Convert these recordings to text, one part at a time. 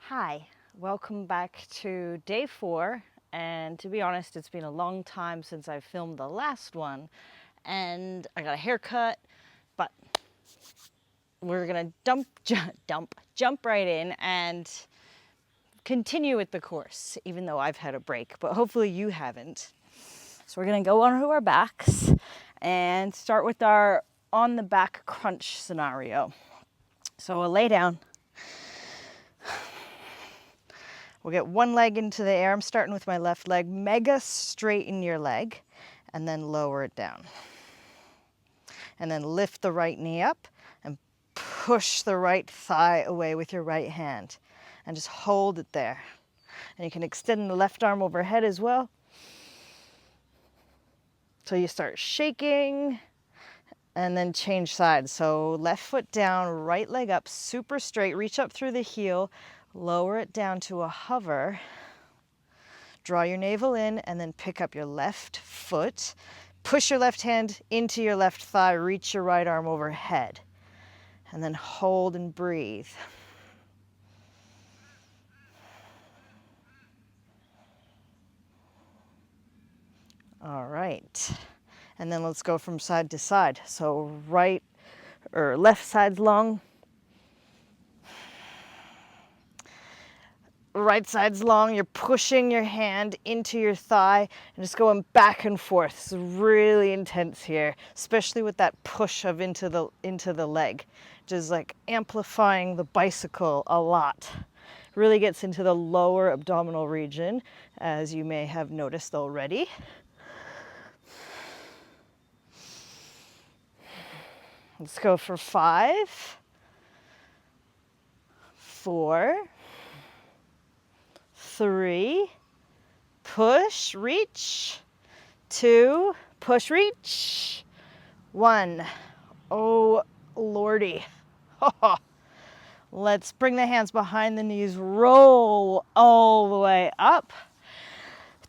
Hi, welcome back to day 4. And to be honest, it's been a long time since I filmed the last one. And I got a haircut, but we're gonna jump right in and continue with the course, even though I've had a break, but hopefully you haven't. So we're gonna go onto our backs and start with our on the back crunch scenario. So we'll lay down. We'll get one leg into the air. I'm starting with my left leg. Mega straighten your leg and then lower it down. And then lift the right knee up and push the right thigh away with your right hand. And just hold it there. And you can extend the left arm overhead as well. So you start shaking and then change sides. So left foot down, right leg up, super straight. Reach up through the heel, lower it down to a hover. Draw your navel in and then pick up your left foot. Push your left hand into your left thigh, reach your right arm overhead. And then hold and breathe. All right. And then let's go from side to side. So right or left side's long. Right side's long. You're pushing your hand into your thigh and just going back and forth. It's really intense here, especially with that push of into the leg. Just like amplifying the bicycle a lot. Really gets into the lower abdominal region, as you may have noticed already. Let's go for 5, 4, 3, push, reach, 2, push, reach, 1. Oh, Lordy. Let's bring the hands behind the knees, roll all the way up.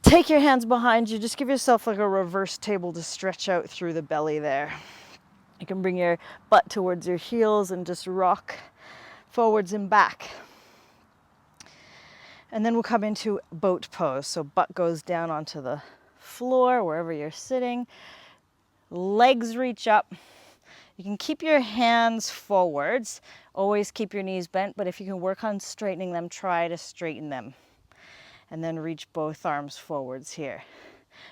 Take your hands behind you, just give yourself like a reverse table to stretch out through the belly there. You can bring your butt towards your heels and just rock forwards and back. And then we'll come into boat pose. So butt goes down onto the floor, wherever you're sitting. Legs reach up. You can keep your hands forwards. Always keep your knees bent, but if you can work on straightening them, try to straighten them. And then reach both arms forwards here.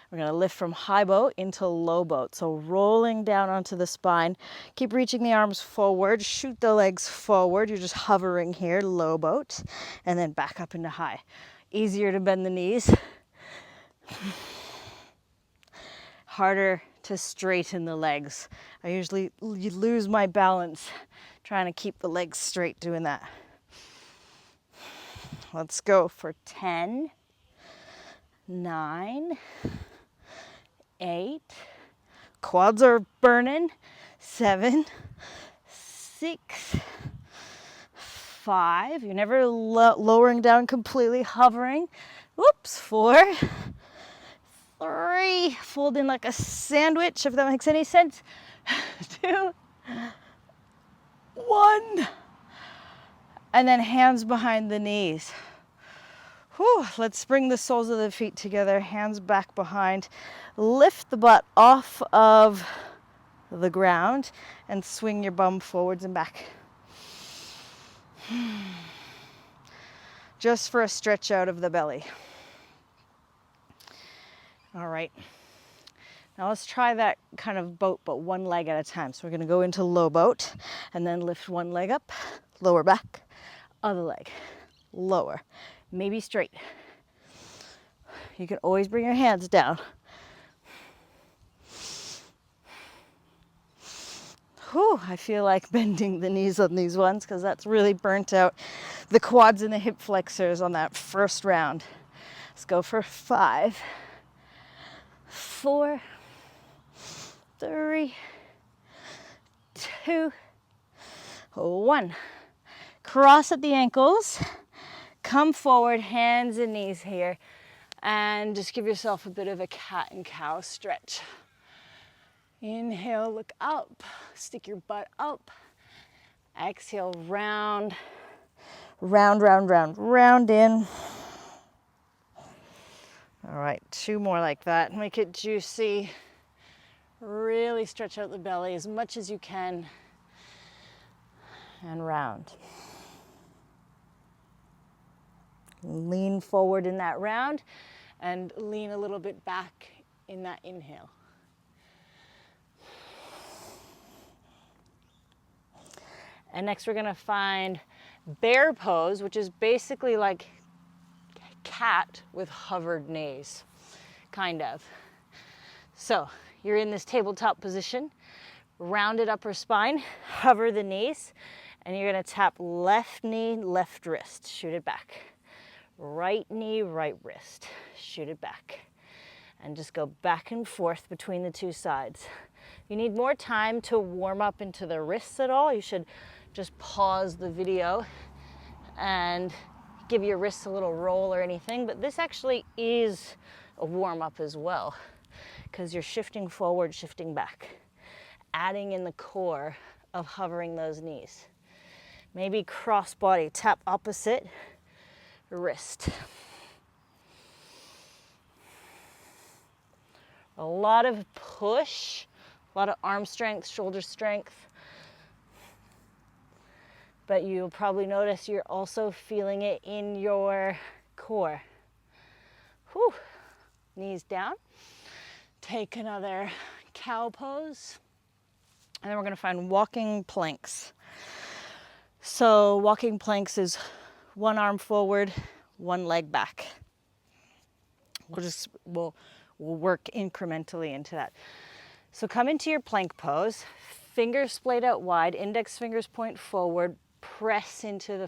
We're going to lift from high boat into low boat. So rolling down onto the spine. Keep reaching the arms forward. Shoot the legs forward. You're just hovering here, low boat. And then back up into high. Easier to bend the knees. Harder to straighten the legs. I usually lose my balance trying to keep the legs straight doing that. Let's go for 10, 9, 8, quads are burning, 7, 6, 5, you're never lowering down completely, hovering, whoops, 4, 3, fold in like a sandwich, if that makes any sense, 2, 1, and then hands behind the knees. Whew, let's bring the soles of the feet together, hands back behind. Lift the butt off of the ground and swing your bum forwards and back. Just for a stretch out of the belly. All right. Now let's try that kind of boat, but one leg at a time. So we're going to go into low boat and then lift one leg up, lower back, other leg, lower, maybe straight. You can always bring your hands down. Whew, I feel like bending the knees on these ones because that's really burnt out the quads and the hip flexors on that first round. Let's go for 5, 4, 3, 2, 1. Cross at the ankles. Come forward, hands and knees here. And just give yourself a bit of a cat and cow stretch. Inhale, look up, stick your butt up. Exhale, round, Round, round, round, round in. All right, 2 more like that. Make it juicy. Really stretch out the belly as much as you can. And round. Lean forward in that round and lean a little bit back in that inhale. And next we're gonna find bear pose, which is basically like cat with hovered knees, kind of. So you're in this tabletop position, rounded upper spine, hover the knees, and you're gonna tap left knee, left wrist, shoot it back. Right knee, right wrist, shoot it back. And just go back and forth between the 2 sides. If you need more time to warm up into the wrists at all, you should just pause the video and give your wrists a little roll or anything, but this actually is a warm up as well, because you're shifting forward, shifting back, adding in the core of hovering those knees. Maybe cross body, tap opposite wrist. A lot of push, a lot of arm strength, shoulder strength. But you'll probably notice you're also feeling it in your core. Whew. Knees down. Take another cow pose. And then we're going to find walking planks. So walking planks is 1 arm forward, 1 leg back. We'll work incrementally into that. So come into your plank pose, fingers splayed out wide, index fingers point forward, press into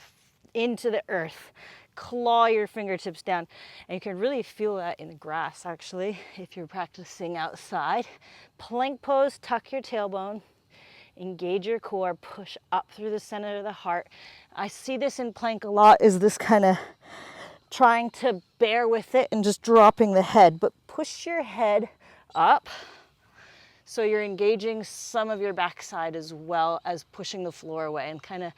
the earth, claw your fingertips down. And you can really feel that in the grass actually, if you're practicing outside. Plank pose, tuck your tailbone, engage your core, push up through the center of the heart. I see this in plank a lot, is this kind of trying to bear with it and just dropping the head, but push your head up so you're engaging some of your backside as well as pushing the floor away and kind of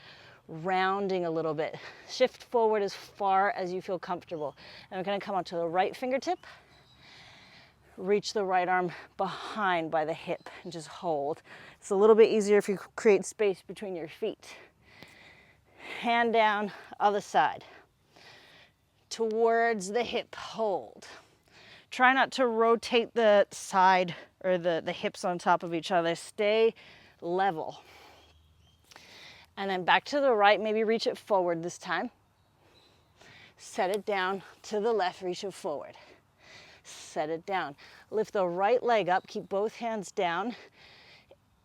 rounding a little bit. Shift forward as far as you feel comfortable. And we're going to come onto the right fingertip, reach the right arm behind by the hip and just hold. It's a little bit easier if you create space between your feet. Hand down, other side. Towards the hip, hold. Try not to rotate the side or the hips on top of each other. Stay level. And then back to the right, maybe reach it forward this time. Set it down to the left, reach it forward. Set it down. Lift the right leg up, keep both hands down.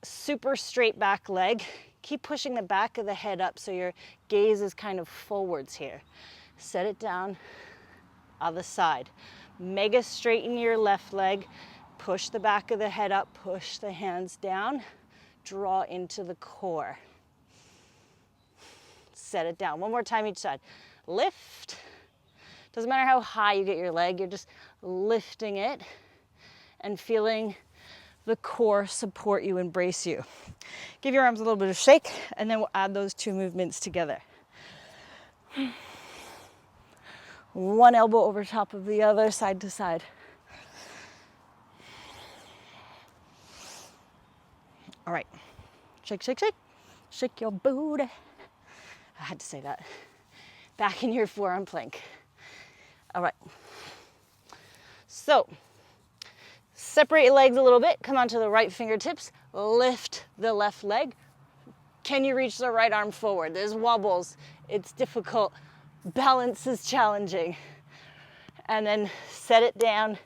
Super straight back leg. Keep pushing the back of the head up so your gaze is kind of forwards here. Set it down, other side. Mega straighten your left leg. Push the back of the head up, push the hands down. Draw into the core. Set it down. 1 more time each side. Lift. Doesn't matter how high you get your leg, you're just lifting it and feeling the core support you, embrace you. Give your arms a little bit of shake, and then we'll add those 2 movements together. 1 elbow over top of the other, side to side. All right. Shake, shake, shake. Shake your booty. I had to say that. Back in your forearm plank. All right. So, separate your legs a little bit. Come onto the right fingertips. Lift the left leg. Can you reach the right arm forward? There's wobbles. It's difficult. Balance is challenging. And then set it down.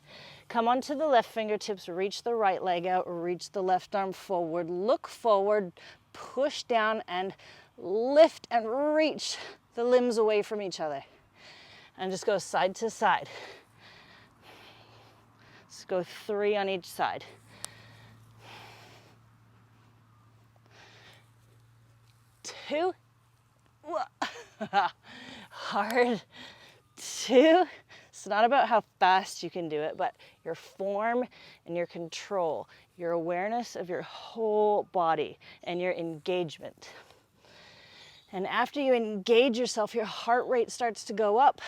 Come onto the left fingertips. Reach the right leg out. Reach the left arm forward. Look forward. Push down and lift and reach the limbs away from each other. And just go side to side. Let's go 3 on each side. Two. Hard. 2. It's not about how fast you can do it, but your form and your control, your awareness of your whole body and your engagement. And after you engage yourself, your heart rate starts to go up.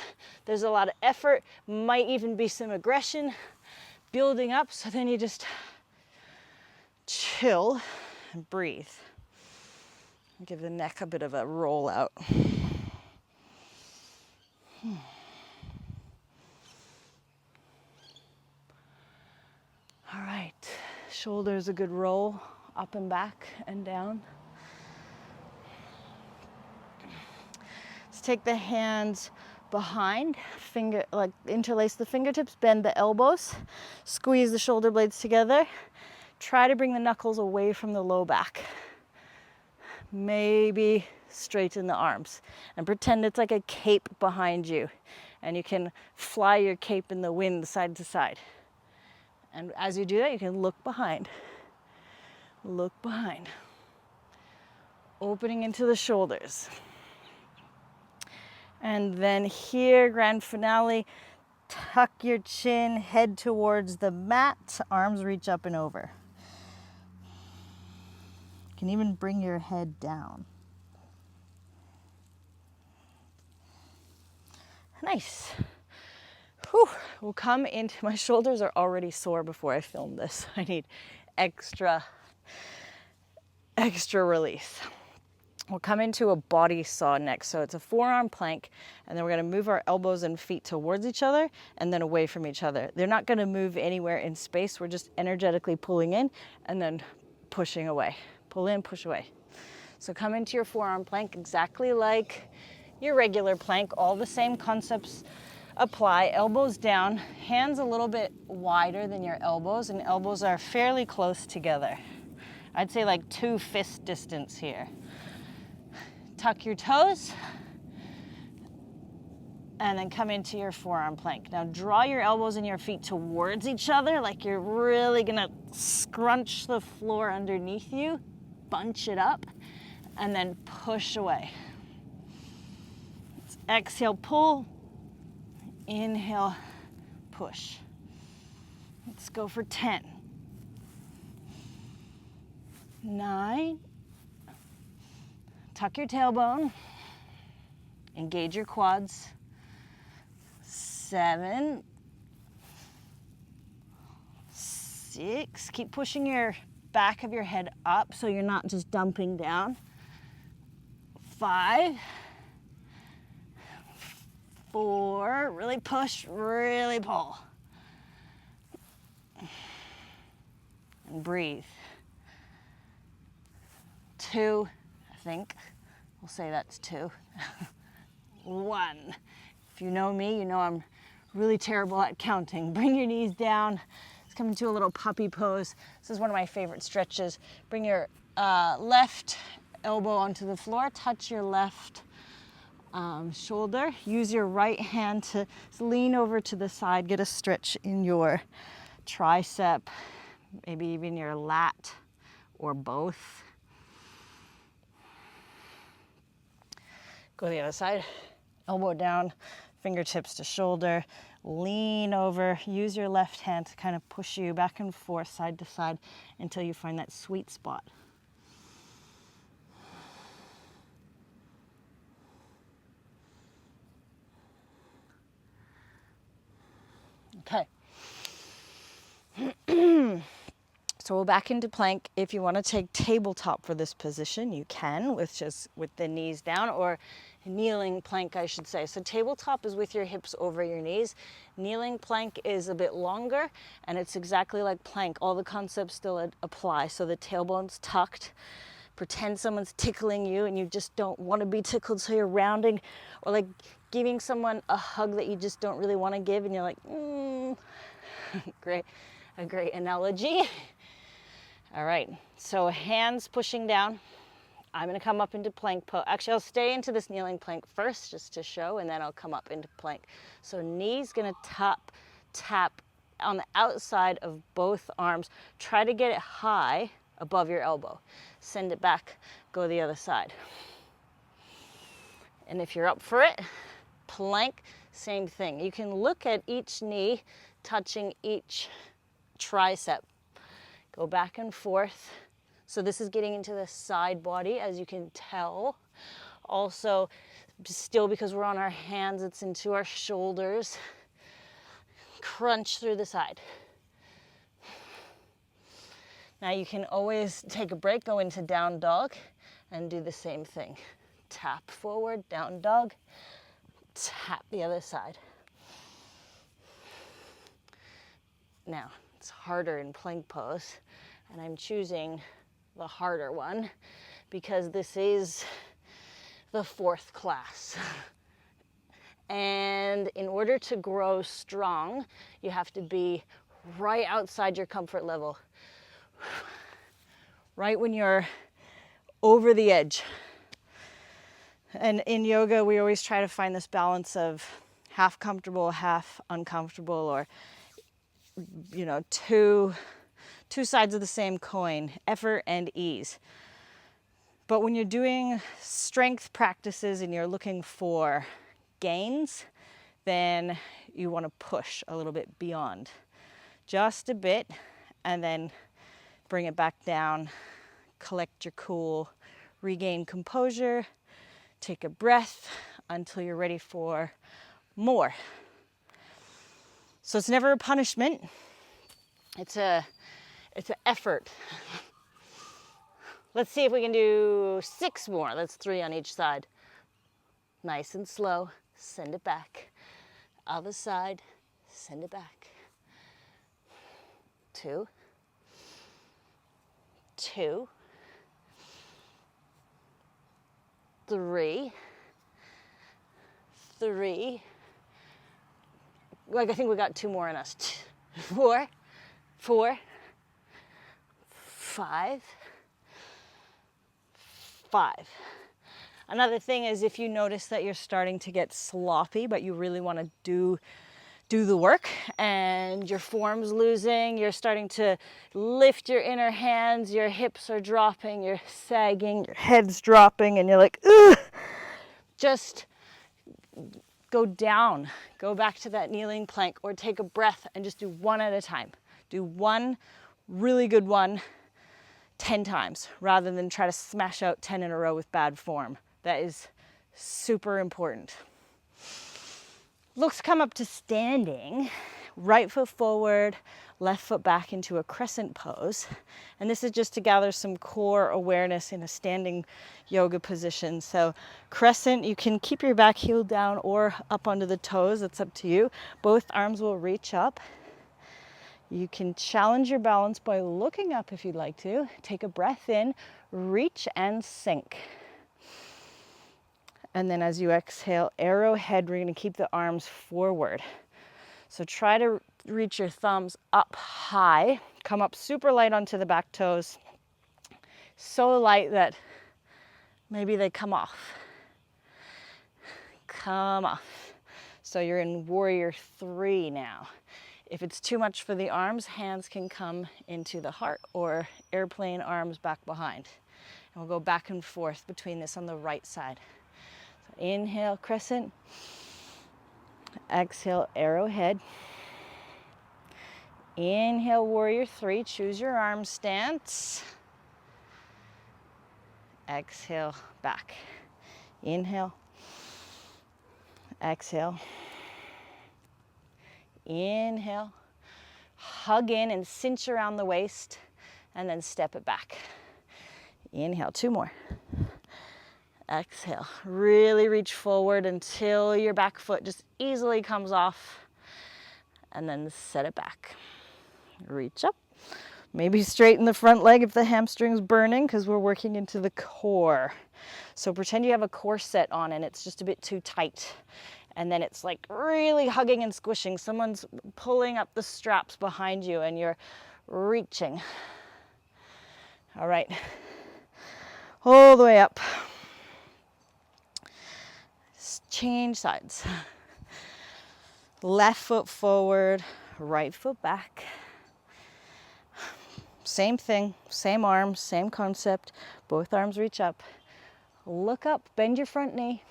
There's a lot of effort, might even be some aggression building up. So then you just chill and breathe. Give the neck a bit of a roll out. All right, shoulders a good roll, up and back and down. Let's take the hands behind, interlace the fingertips, bend the elbows, squeeze the shoulder blades together. Try to bring the knuckles away from the low back. Maybe straighten the arms and pretend it's like a cape behind you, and you can fly your cape in the wind side to side. And as you do that, you can look behind. Look behind. Opening into the shoulders. And then here, grand finale, tuck your chin, head towards the mat, arms reach up and over. You can even bring your head down. Nice. Whew. We'll come into, my shoulders are already sore before I film this. I need extra release. We'll come into a body saw next. So it's a forearm plank, and then we're gonna move our elbows and feet towards each other and then away from each other. They're not gonna move anywhere in space. We're just energetically pulling in and then pushing away. Pull in, push away. So come into your forearm plank exactly like your regular plank. All the same concepts apply. Elbows down, hands a little bit wider than your elbows, and elbows are fairly close together. I'd say like 2 fist distance here. Tuck your toes, and then come into your forearm plank. Now draw your elbows and your feet towards each other, like you're really gonna scrunch the floor underneath you, bunch it up, and then push away. Let's exhale, pull, inhale, push. Let's go for 10. 9. Tuck your tailbone, engage your quads. 7, 6, keep pushing your back of your head up so you're not just dumping down. 5, 4, really push, really pull. And breathe. 2, I think. We'll say that's 2. 1. If you know me, you know I'm really terrible at counting. Bring your knees down. Let's come into a little puppy pose. This is one of my favorite stretches. Bring your left elbow onto the floor. Touch your left shoulder. Use your right hand to lean over to the side. Get a stretch in your tricep, maybe even your lat or both. Go to the other side. Elbow down, fingertips to shoulder. Lean over. Use your left hand to kind of push you back and forth, side to side, until you find that sweet spot. Okay. So we're back into plank. If you want to take tabletop for this position, you can, with the knees down, or kneeling plank, I should say. So tabletop is with your hips over your knees. Kneeling plank is a bit longer, and it's exactly like plank. All the concepts still apply. So the tailbone's tucked. Pretend someone's tickling you and you just don't want to be tickled, so you're rounding, or like giving someone a hug that you just don't really want to give, and you're like, Great, a great analogy. All right, so hands pushing down. I'm gonna come up into plank pose. Actually, I'll stay into this kneeling plank first just to show, and then I'll come up into plank. So knees gonna tap on the outside of both arms. Try to get it high above your elbow. Send it back, go the other side. And if you're up for it, plank, same thing. You can look at each knee touching each tricep. Go back and forth. So this is getting into the side body, as you can tell. Also, still because we're on our hands, it's into our shoulders. Crunch through the side. Now you can always take a break, go into down dog, and do the same thing. Tap forward, down dog, tap the other side. Now, it's harder in plank pose, and I'm choosing the harder one because this is the 4th class. And in order to grow strong, you have to be right outside your comfort level. Right when you're over the edge. And in yoga, we always try to find this balance of half comfortable, half uncomfortable, or, you know, two sides of the same coin, effort and ease. But when you're doing strength practices and you're looking for gains, then you want to push a little bit beyond. Just a bit, and then bring it back down, collect your cool, regain composure, take a breath until you're ready for more. So it's never a punishment. It's an effort. Let's see if we can do 6 more. That's 3 on each side. Nice and slow. Send it back. Other side. Send it back. 2. 2. 3. 3. Like, I think we got 2 more in us. 4. 4. 5. 5. Another thing is, if you notice that you're starting to get sloppy, but you really want to do the work and your form's losing, you're starting to lift your inner hands, your hips are dropping, you're sagging, your head's dropping, and you're like, ugh, just go down, go back to that kneeling plank, or take a breath and just do 1 at a time. Do 1 really good one 10 times rather than try to smash out 10 in a row with bad form. That is super important. Looks come up to standing, right foot forward, left foot back into a crescent pose. And this is just to gather some core awareness in a standing yoga position. So crescent, you can keep your back heel down or up onto the toes, it's up to you. Both arms will reach up. You can challenge your balance by looking up if you'd like to. Take a breath in, reach and sink. And then as you exhale, arrowhead, we're going to keep the arms forward. So try to reach your thumbs up high. Come up super light onto the back toes. So light that maybe they come off. Come off. So you're in warrior 3 now. If it's too much for the arms, hands can come into the heart or airplane arms back behind. And we'll go back and forth between this on the right side. So inhale, crescent. Exhale, arrowhead. Inhale, warrior 3. Choose your arm stance. Exhale, back. Inhale. Exhale. Inhale, hug in and cinch around the waist, and then step it back. Inhale, 2 more. Exhale, really reach forward until your back foot just easily comes off, and then set it back. Reach up, maybe straighten the front leg if the hamstring's burning, because we're working into the core. So pretend you have a corset on and it's just a bit too tight. And then it's like really hugging and squishing. Someone's pulling up the straps behind you and you're reaching. All right, all the way up. Change sides. Left foot forward, right foot back. Same thing, same arms, same concept. Both arms reach up. Look up, bend your front knee.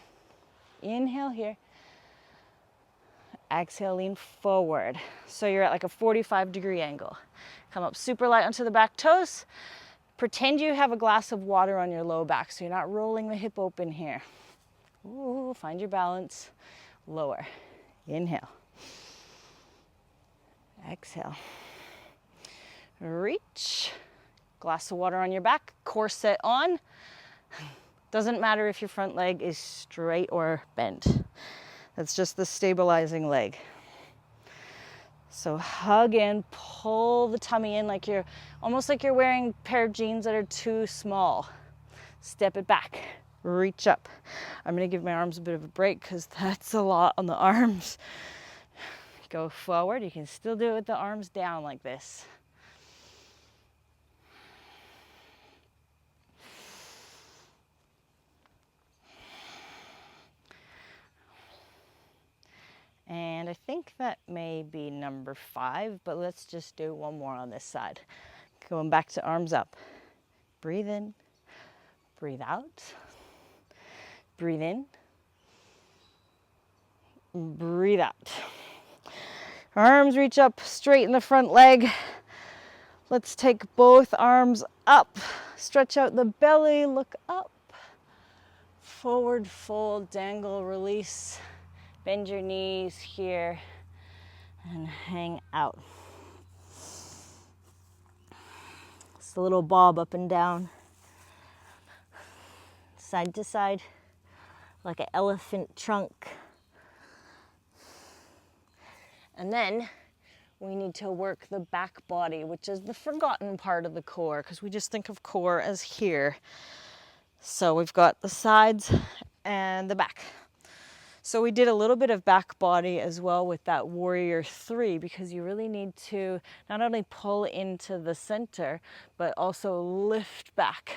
Inhale here. Exhale, lean forward. So you're at like a 45-degree angle. Come up super light onto the back toes. Pretend you have a glass of water on your low back so you're not rolling the hip open here. Ooh, find your balance. Lower. Inhale. Exhale. Reach. Glass of water on your back. Corset on. Doesn't matter if your front leg is straight or bent. That's just the stabilizing leg. So hug in, pull the tummy in like you're, almost like you're wearing a pair of jeans that are too small. Step it back, reach up. I'm gonna give my arms a bit of a break because that's a lot on the arms. Go forward, you can still do it with the arms down like this. And I think that may be number 5, but let's just do one more on this side. Going back to arms up. Breathe in, breathe out. Breathe in, breathe out. Arms reach up, straighten the front leg. Let's take both arms up. Stretch out the belly, look up. Forward fold, dangle, release. Bend your knees here and hang out. Just a little bob up and down, side to side, like an elephant trunk. And then we need to work the back body, which is the forgotten part of the core, because we just think of core as here. So we've got the sides and the back. So we did a little bit of back body as well with that warrior 3, because you really need to not only pull into the center, but also lift back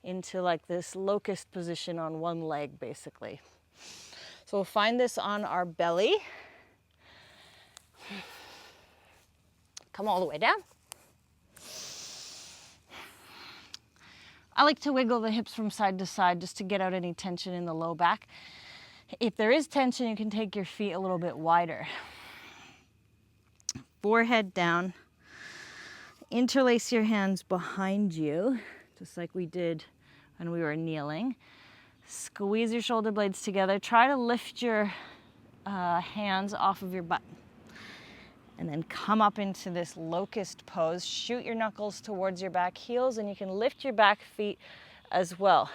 into like this locust position on one leg, basically. So we'll find this on our belly. Come all the way down. I like to wiggle the hips from side to side just to get out any tension in the low back. If there is tension, you can take your feet a little bit wider. Forehead down. Interlace your hands behind you, just like we did when we were kneeling. Squeeze your shoulder blades together. Try to lift your hands off of your butt. And then come up into this locust pose. Shoot your knuckles towards your back heels, and you can lift your back feet as well.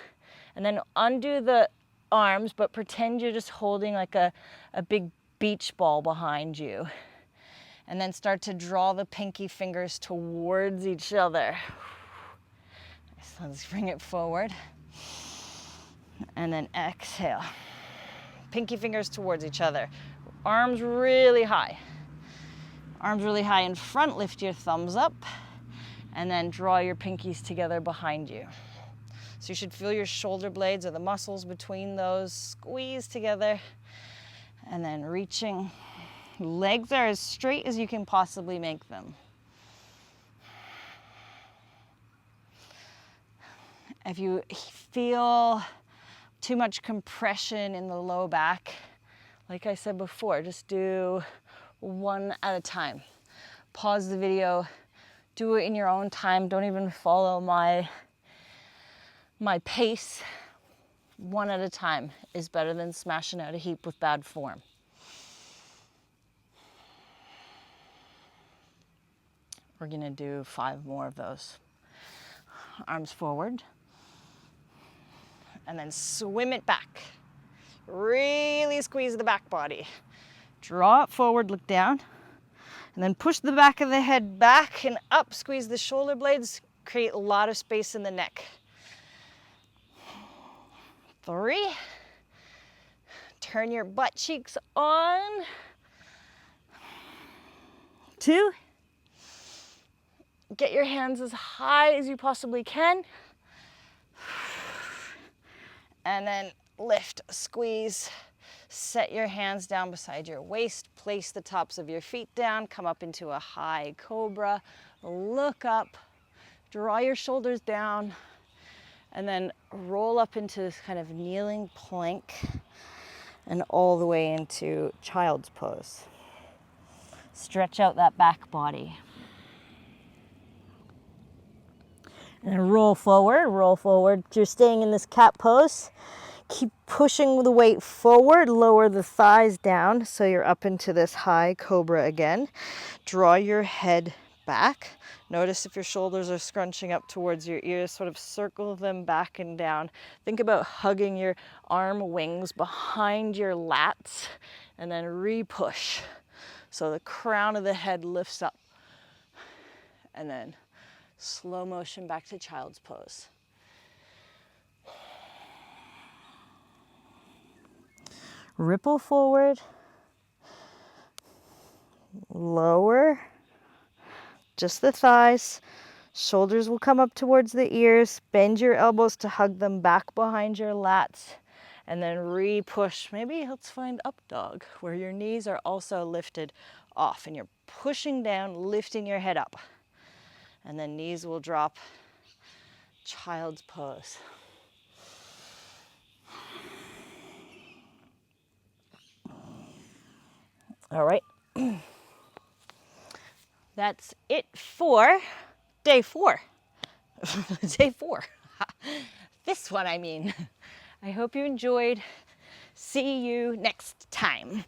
And then undo the arms, but pretend you're just holding like a big beach ball behind you. And then start to draw the pinky fingers towards each other. So let's bring it forward. And then exhale. Pinky fingers towards each other. Arms really high. Arms really high in front, lift your thumbs up, and then draw your pinkies together behind you. So you should feel your shoulder blades or the muscles between those squeeze together, and then reaching. Legs are as straight as you can possibly make them. If you feel too much compression in the low back, like I said before, just do one at a time. Pause the video, do it in your own time. Don't even follow my pace. One at a time is better than smashing out a heap with bad form. We're gonna do 5 more of those. Arms forward, and then swim it back. Really squeeze the back body. Draw it forward, look down, and then push the back of the head back and up. Squeeze the shoulder blades, create a lot of space in the neck. 3. Turn your butt cheeks on. 2. Get your hands as high as you possibly can. And then lift, squeeze. Set your hands down beside your waist. Place the tops of your feet down. Come up into a high cobra. Look up. Draw your shoulders down. And then roll up into this kind of kneeling plank and all the way into child's pose. Stretch out that back body. And roll forward, roll forward. You're staying in this cat pose. Keep pushing the weight forward, lower the thighs down so you're up into this high cobra again. Draw your head back. Notice if your shoulders are scrunching up towards your ears, sort of circle them back and down. Think about hugging your arm wings behind your lats and then re-push. So the crown of the head lifts up. And then slow motion back to child's pose. Ripple forward, lower, just the thighs. Shoulders will come up towards the ears. Bend your elbows to hug them back behind your lats. And then re-push. Maybe let's find up dog, where your knees are also lifted off and you're pushing down, lifting your head up. And then knees will drop, child's pose. All right. That's it for day 4. Day 4. This one, I mean. I hope you enjoyed. See you next time.